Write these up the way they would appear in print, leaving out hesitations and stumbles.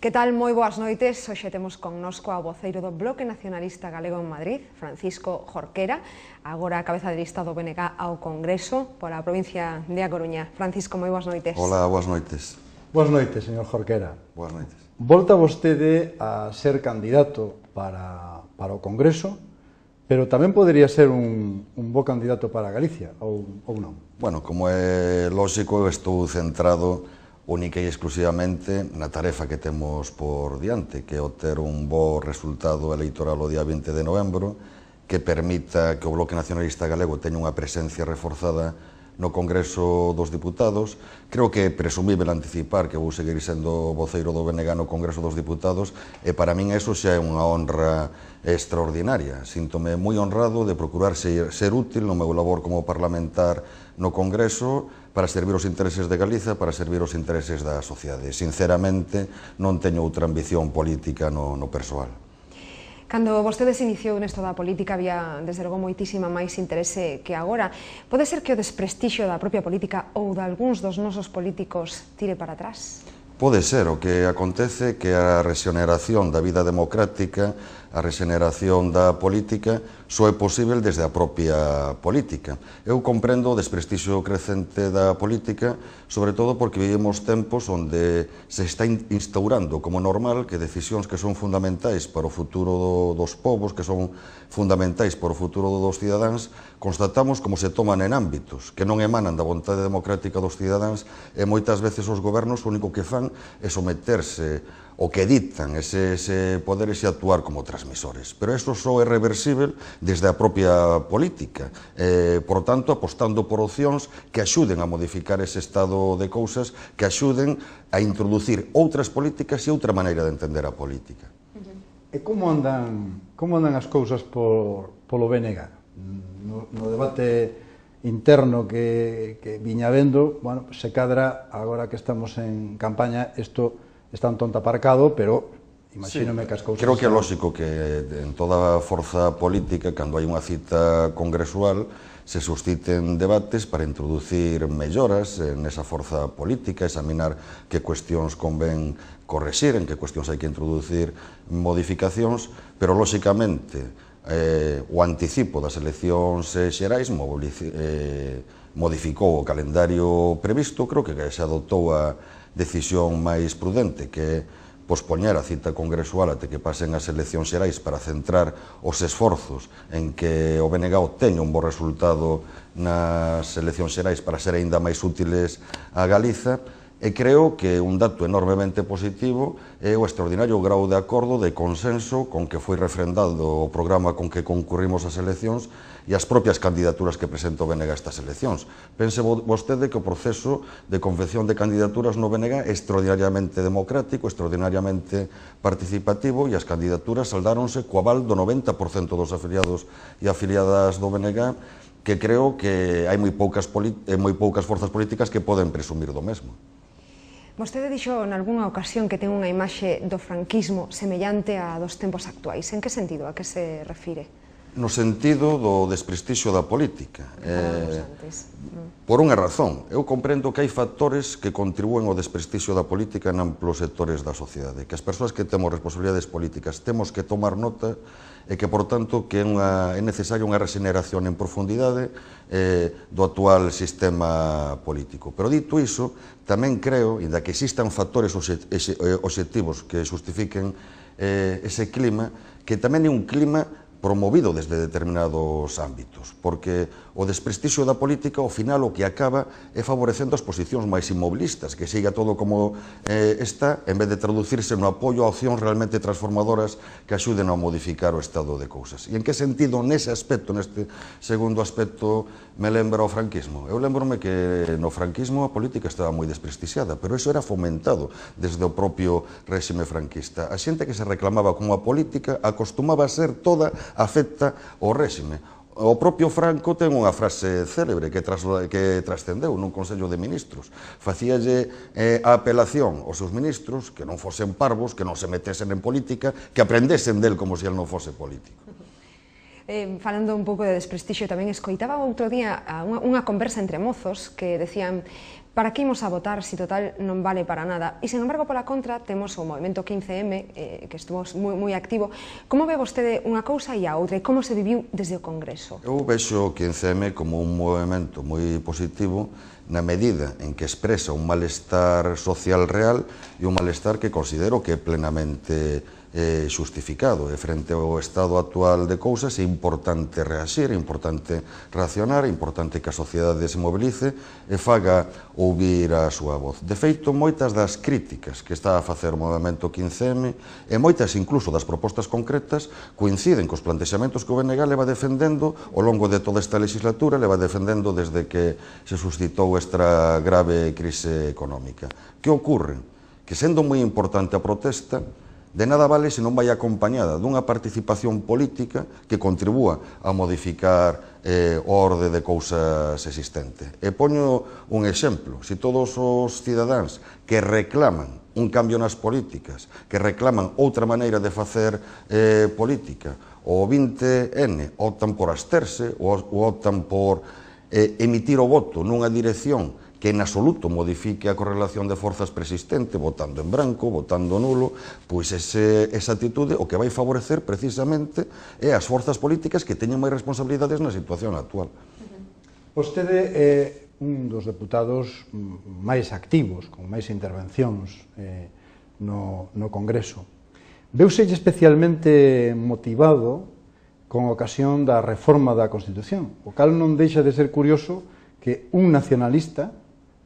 Que tal? Moi boas noites. Hoxe temos connosco ao voceiro do Bloque Nacionalista Galego en Madrid, Francisco Jorquera, agora a cabeza de lista do BNG ao Congreso pola provincia de A Coruña. Francisco, moi boas noites. Hola, boas noites. Boas noites, señor Jorquera. Boas noites. Volta vostede a ser candidato para o Congreso, pero tamén podería ser un bo candidato para Galicia, ou non? Bueno, como é lógico, eu estou centrado única e exclusivamente na tarefa que temos por diante, que é o ter un bo resultado electoral o día 20 de novembro, que permita que o Bloque Nacionalista Galego teña unha presencia reforzada no Congreso dos Diputados. Creo que é presumível anticipar que vou seguir sendo voceiro do BNG no Congreso dos Diputados, e para min eso xa é unha honra extraordinaria. Síntome moi honrado de procurar ser útil no meu labor como parlamentar no Congreso para servir os intereses de Galiza, para servir os intereses da sociedade. Sinceramente, non teño outra ambición política no persoal. Cando vostede se iniciou nesto da política había, desde logo, moitísima máis interese que agora. Pode ser que o desprestixio da propia política ou de algúns dos nosos políticos tire para atrás? Pode ser. O que acontece que a rexeneración da vida democrática, a rexeneración da política, só é posible desde a propia política. Eu comprendo o desprestixio crecente da política, sobre todo porque vivimos tempos onde se está instaurando como normal que decisións que son fundamentais para o futuro dos povos, que son fundamentais para o futuro dos cidadáns, constatamos como se toman en ámbitos que non emanan da vontade democrática dos cidadáns, e moitas veces os gobernos o único que fan é someterse o que dictan ese poderes e actuar como transmisores. Pero iso só é reversible desde a propia política. Por tanto, apostando por opcións que axuden a modificar ese estado de cousas, que axuden a introducir outras políticas e outra maneira de entender a política. E como andan as cousas polo BNG? No debate interno que viña vendo, bueno, se cadra, agora que estamos en campaña, isto está un tonto aparcado, pero imagínome que as cousas... Creo que é lógico que en toda forza política, cando hai unha cita congresual, se susciten debates para introducir melloras nesa forza política, examinar que cuestións convén correxir, en que cuestións hai que introducir modificacións, pero, lóxicamente, o anticipo das eleccións xerais modificou o calendario previsto. Creo que se adoptou a decisión máis prudente, que é pospoñer a cita congresual até que pasen as eleccións xerais para centrar os esforzos en que o BNG obteña un bo resultado nas eleccións xerais para ser aínda máis útiles a Galiza. E creo que un dato enormemente positivo é o extraordinario grau de acordo, de consenso con que foi refrendado o programa con que concurrimos ás eleccións e as propias candidaturas que presenta o BNG a estas eleccións. Pense vostede que o proceso de confección de candidaturas no BNG é extraordinariamente democrático, extraordinariamente participativo, e as candidaturas saldáronse co aval do 90% dos afiliados e afiliadas do BNG, que creo que hai moi poucas forzas políticas que poden presumir do mesmo. Vostede dixo nalgúnha ocasión que ten unha imaxe do franquismo semellante a dos tempos actuais. En que sentido? A que se refire? No sentido do desprestixio da política. Por unha razón. Eu comprendo que hai factores que contribúen ao desprestixio da política en amplos sectores da sociedade, que as persoas que temos responsabilidades políticas temos que tomar nota, e que, por tanto, que é necesaria unha rexeneración en profundidade do actual sistema político. Pero, dito iso, tamén creo, inda que existan factores obxectivos que justifiquen ese clima, que tamén é un clima promovido desde determinados ámbitos, porque o desprestixio da política, ao final, o que acaba é favorecendo as posicións máis inmobilistas, que siga todo como está, en vez de traducirse no apoio a opcións realmente transformadoras que axuden a modificar o estado de cousas. E en que sentido, nese aspecto, neste segundo aspecto, me lembra o franquismo? Eu lembrome que no franquismo a política estaba moi desprestixiada, pero iso era fomentado desde o propio réxime franquista. A xente que se reclamaba como a política acostumaba a ser toda afecta ao réxime. O propio Franco ten unha frase célebre que trascendeu nun Consello de Ministros. Facíalle a apelación aos seus ministros que non fosen parvos, que non se metesen en política, que aprendesen del como se el non fose político. Falando un pouco de desprestixio, tamén escoitaba outro día unha conversa entre mozos que decían: para que imos a votar se total non vale para nada? E, sen embargo, pola contra, temos o movimento 15M, que estuvo moi activo. Como ve vostede unha cousa e a outra, e como se viviu desde o Congreso? Eu vexo o 15M como un movimento moi positivo na medida en que expresa un malestar social real e un malestar que considero que é plenamente xustificado. E frente ao estado actual de cousas é importante reaxir, é importante reaccionar, é importante que a sociedade se mobilice e faga ouvir a súa voz. De feito, moitas das críticas que está a facer o movimento 15M e moitas incluso das propostas concretas coinciden cos plantexamentos que o BNG leva defendendo ao longo de toda esta legislatura, leva defendendo desde que se suscitou esta grave crise económica. Que ocorre? Que sendo moi importante a protesta, de nada vale se non vai acompañada dunha participación política que contribúa a modificar o orde de cousas existente. E poño un exemplo: se todos os cidadáns que reclaman un cambio nas políticas, que reclaman outra maneira de facer política, o 20N optan por absterse ou optan por emitir o voto nunha dirección que en absoluto modifique a correlación de forzas persistente, votando en branco, votando nulo, pois esa atitude o que vai favorecer precisamente é as forzas políticas que teñen máis responsabilidades na situación actual. Vostede é un dos deputados máis activos, con máis intervencións no Congreso. Veuselle especialmente motivado con ocasión da reforma da Constitución, o cal non deixa de ser curioso que un nacionalista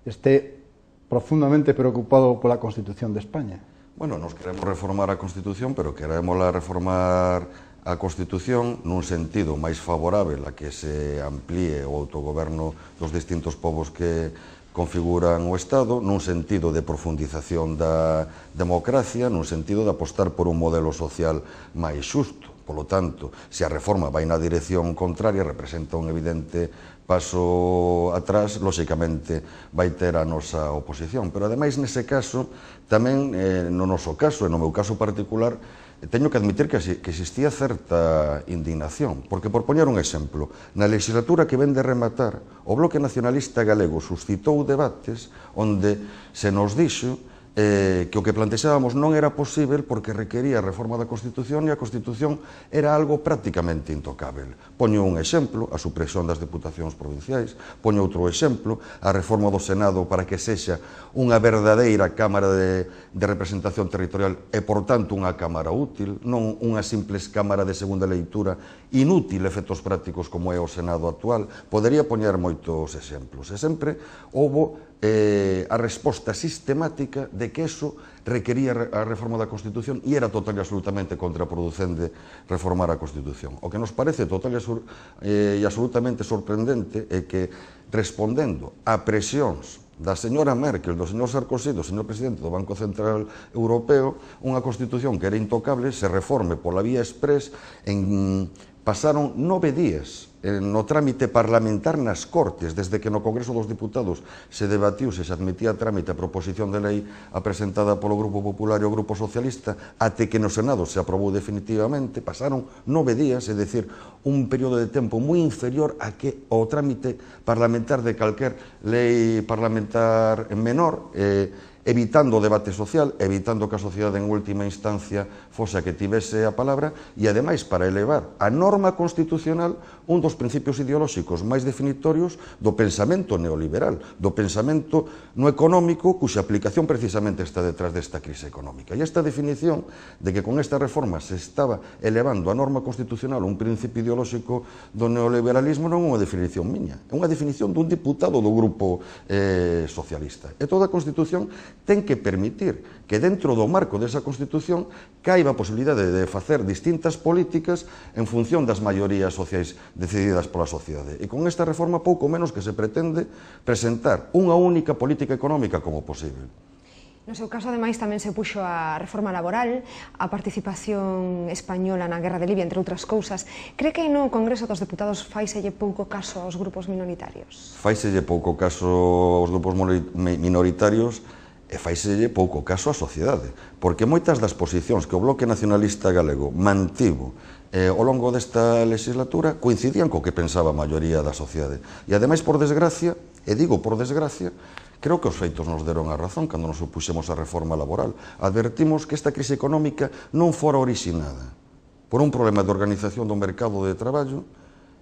esté profundamente preocupado pola Constitución de España. Bueno, nos queremos reformar a Constitución, pero queremos reformar a Constitución nun sentido máis favorável a que se amplíe o autogoberno dos distintos povos que configuran o Estado, nun sentido de profundización da democracia, nun sentido de apostar por un modelo social máis xusto. Polo tanto, se a reforma vai na dirección contraria, representa un evidente paso atrás, lóxicamente vai ter a nosa oposición. Pero, ademais, nese caso, tamén, no noso caso, e no meu caso particular, teño que admitir que existía certa indignación, porque, por poñer un exemplo, na legislatura que ven de rematar, o Bloque Nacionalista Galego suscitou debates onde se nos dixo que o que plantexábamos non era posible porque requería a reforma da Constitución e a Constitución era algo prácticamente intocável. Poño un exemplo, a supresión das diputacións provinciais, poño outro exemplo, a reforma do Senado para que sexa unha verdadeira Cámara de representación territorial e, por tanto, unha Cámara útil, non unha simples Cámara de segunda leitura inútil efectos prácticos como é o Senado actual. Podería poñer moitos exemplos. E sempre houbo a resposta sistemática de que eso requería a reforma da Constitución e era total e absolutamente contraproducente reformar a Constitución. O que nos parece total e absolutamente sorprendente é que, respondendo a presións da señora Merkel, do señor Sarkozy, do señor presidente do Banco Central Europeo, unha Constitución que era intocable se reforme pola vía exprés. Pasaron 9 días no trámite parlamentar nas Cortes, desde que no Congreso dos Diputados se debatiu se admitía a trámite a proposición de lei presentada polo Grupo Popular e o Grupo Socialista, até que no Senado se aprobou definitivamente. Pasaron 9 días, é dicir, un período de tempo moi inferior a que o trámite parlamentar de calquer lei parlamentar menor, evitando o debate social, evitando que a sociedade en última instancia fose a que tivese a palabra e, ademais, para elevar a norma constitucional un dos principios ideolóxicos máis definitorios do pensamento neoliberal, do pensamento no económico, cuxa aplicación precisamente está detrás desta crise económica. E esta definición de que con esta reforma se estaba elevando a norma constitucional un principio ideolóxico do neoliberalismo non é unha definición miña, é unha definición dun diputado do Grupo Socialista. E toda a Constitución ten que permitir que dentro do marco desa Constitución caiba a posibilidade de facer distintas políticas en función das maiorías sociais decididas pola sociedade. E con esta reforma pouco menos que se pretende presentar unha única política económica como posible. No seu caso, ademais, tamén se puxo a reforma laboral, a participación española na guerra de Libia, entre outras cousas. Cree que no Congreso dos Deputados faiselle pouco caso aos grupos minoritarios? Faiselle pouco caso aos grupos minoritarios e faiselle pouco caso á sociedade, porque moitas das posicións que o Bloque Nacionalista Galego mantivo ao longo desta legislatura coincidían co que pensaba a maioría da sociedade. E, ademais, por desgracia, e digo por desgracia, Creo que os feitos nos deron a razón cando nos opuxemos á reforma laboral. Advertimos que esta crise económica non fora orixinada por un problema de organización do mercado de traballo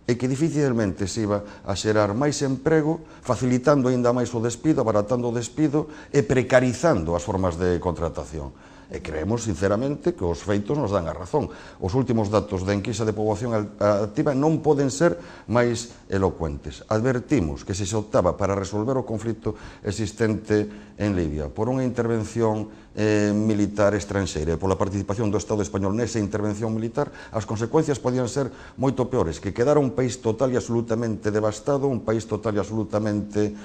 e que dificilmente se iba a xerar máis emprego, facilitando aínda máis o despido, abaratando o despido e precarizando as formas de contratación. E creemos, sinceramente, que os feitos nos dan a razón. Os últimos datos da enquisa de poboación activa non poden ser máis elocuentes. Advertimos que se optaba para resolver o conflito existente en Libia por unha intervención militar estranxeira e pola participación do Estado español nesa intervención militar, as consecuencias podían ser moito peores, que quedara un país total e absolutamente devastado, un país total e absolutamente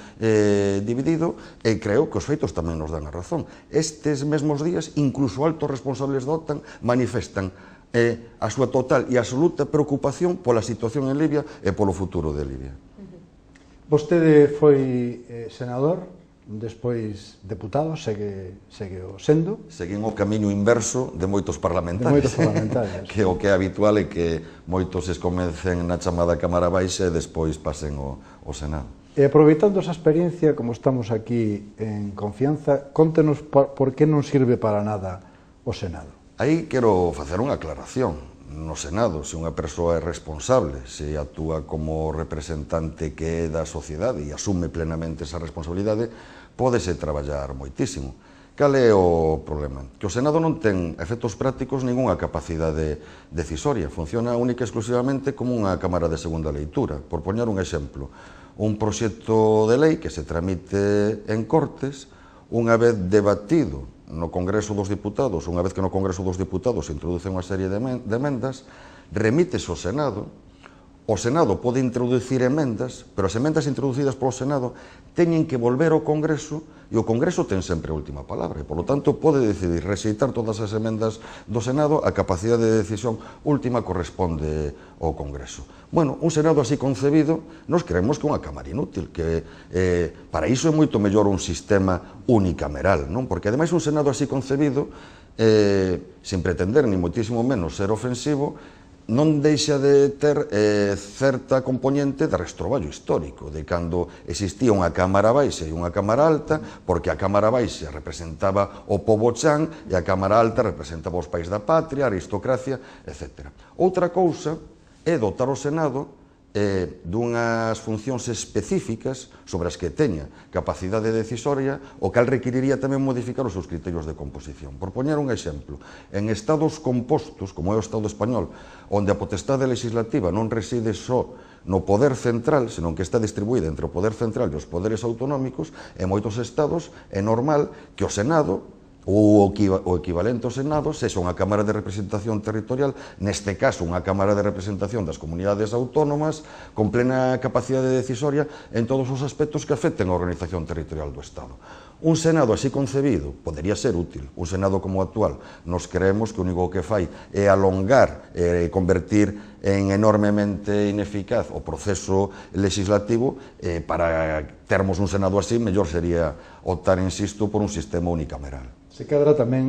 dividido, e creo que os feitos tamén nos dan a razón. Estes mesmos días, incluso altos responsables da OTAN manifestan a súa total e absoluta preocupación pola situación en Libia e polo futuro de Libia. Vostede foi senador, despois deputado, segue o sendo. Seguín o camiño inverso de moitos parlamentarios. De moitos parlamentarios. Que o que é habitual é que moitos se comencen na chamada Cámara Baixa e despois pasen ao Senado. E aproveitando esa experiencia, como estamos aquí en confianza, contenos por que non sirve para nada o Senado. Aí quero facer unha aclaración. No Senado, se unha persoa é responsable, se actúa como representante que é da sociedade e asume plenamente esa responsabilidade, pódese traballar moitísimo. Cal é o problema? Que o Senado non ten efectos prácticos ningunha capacidade decisoria, funciona única e exclusivamente como unha cámara de segunda leitura. Por poñer un exemplo, un proxecto de lei que se tramite en Cortes, unha vez debatido no Congreso dos Diputados, unha vez que no Congreso dos Diputados se introduce unha serie de emendas, remítese ao Senado, o Senado pode introducir emendas, pero as emendas introducidas polo Senado teñen que volver ao Congreso e o Congreso ten sempre a última palabra e, polo tanto, pode decidir rexeitar todas as emendas do Senado, a capacidade de decisión última corresponde ao Congreso. Bueno, un Senado así concebido, nos creemos que é unha cámara inútil, que para iso é moito mellor un sistema unicameral, non? Porque, ademais, un Senado así concebido, sin pretender, ni moitísimo menos ser ofensivo, non deixa de ter certa componente de restroballo histórico, de cando existía unha Cámara Baixa e unha Cámara Alta, porque a Cámara Baixa representaba o pobo chan e a Cámara Alta representaba os pais da patria, a aristocracia, etc. Outra cousa é dotar o Senado dunhas funcións específicas sobre as que teña capacidade decisoria, o cal requiriría tamén modificar os seus criterios de composición. Por poñer un exemplo, en estados compostos, como é o Estado español, onde a potestade legislativa non reside só no poder central, senón que está distribuída entre o poder central e os poderes autonómicos, en moitos estados é normal que o Senado ou o equivalente ao Senado sexa unha Cámara de Representación Territorial, neste caso unha Cámara de Representación das Comunidades Autónomas, con plena capacidade decisoria en todos os aspectos que afecten a organización territorial do Estado. Un Senado así concebido podería ser útil. Un Senado como o actual, nos creemos que o único que fai é alongar e convertir en enormemente ineficaz o proceso legislativo. Para termos un Senado así, mellor sería optar, insisto, por un sistema unicameral. Se cadra tamén